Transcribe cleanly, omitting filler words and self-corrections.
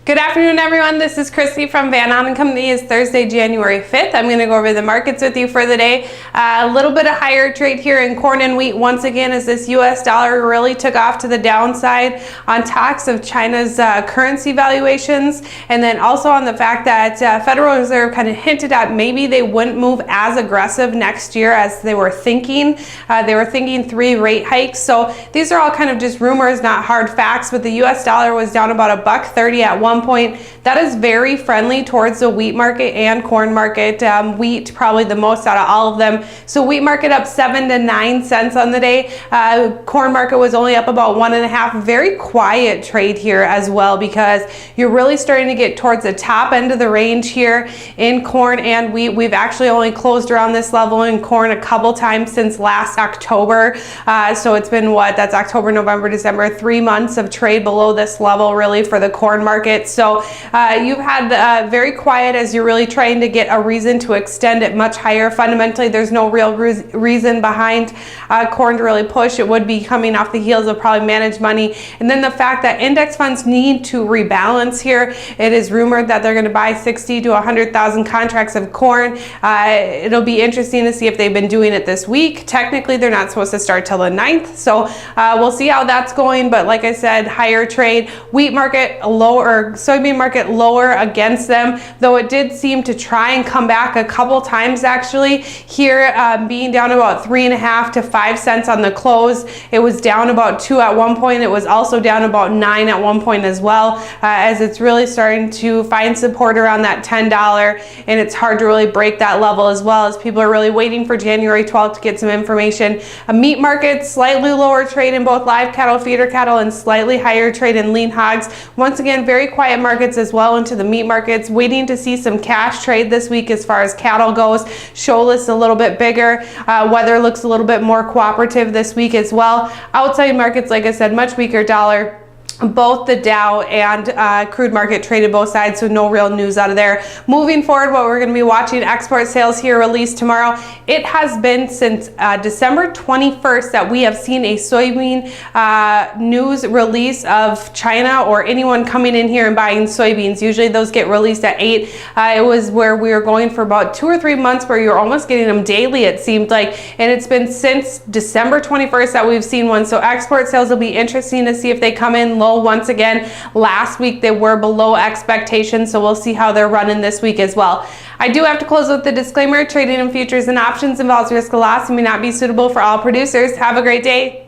Good afternoon, everyone. This is Christy from Van Ahn & Company. It's Thursday, January 5th. I'm going to go over the markets with you for the day. A little bit of higher trade here in corn and wheat once again as this U.S. dollar really took off to the downside on talks of China's currency valuations, and then also on the fact that Federal Reserve kind of hinted at maybe they wouldn't move as aggressive next year as they were thinking. They were thinking 3 rate hikes. So these are all kind of just rumors, not hard facts, but the U.S. dollar was down about $1.30 at one point. That is very friendly towards the wheat market and corn market. Wheat probably the most out of all of them. So wheat market up 7 to 9 cents on the day. Corn market was only up about 1.5. Very quiet trade here as well, because you're really starting to get towards the top end of the range here in corn and wheat. We've actually only closed around this level in corn a couple times since last October. So it's been that's October, November, December, 3 months of trade below this level really for the corn market. So you've had very quiet as you're really trying to get a reason to extend it much higher. Fundamentally, there's no real reason behind corn to really push. It would be coming off the heels of probably managed money. And then the fact that index funds need to rebalance here. It is rumored that they're going to buy 60 to 100,000 contracts of corn. It'll be interesting to see if they've been doing it this week. Technically, they're not supposed to start till the 9th. So we'll see how that's going. But like I said, higher trade. Wheat market lower, soybean market lower against them, though it did seem to try and come back a couple times actually here, being down about 3.5 to 5 cents on the close. It was down about 2 at one point. It was also down about 9 at one point as well, as it's really starting to find support around that $10, and it's hard to really break that level as well, as people are really waiting for January 12th to get some information. A meat market, slightly lower trade in both live cattle, feeder cattle, and slightly higher trade in lean hogs. Once again, very quiet markets as well into the meat markets, waiting to see some cash trade this week as far as cattle goes. Show list a little bit bigger. Weather looks a little bit more cooperative this week as well. Outside markets, like I said, much weaker dollar. Both the Dow and crude market traded both sides, so no real news out of there. Moving forward, what we're going to be watching, export sales here released tomorrow. It has been since December 21st that we have seen a soybean news release of China or anyone coming in here and buying soybeans. Usually those get released at 8. It was where we were going for about 2 or 3 months where you're almost getting them daily, it seemed like, and it's been since December 21st that we've seen one. So export sales will be interesting to see if they come in low once again. Last week they were below expectations, so we'll see how they're running this week as well. I do have to close with the disclaimer: trading in futures and options involves risk of loss and may not be suitable for all producers. Have a great day.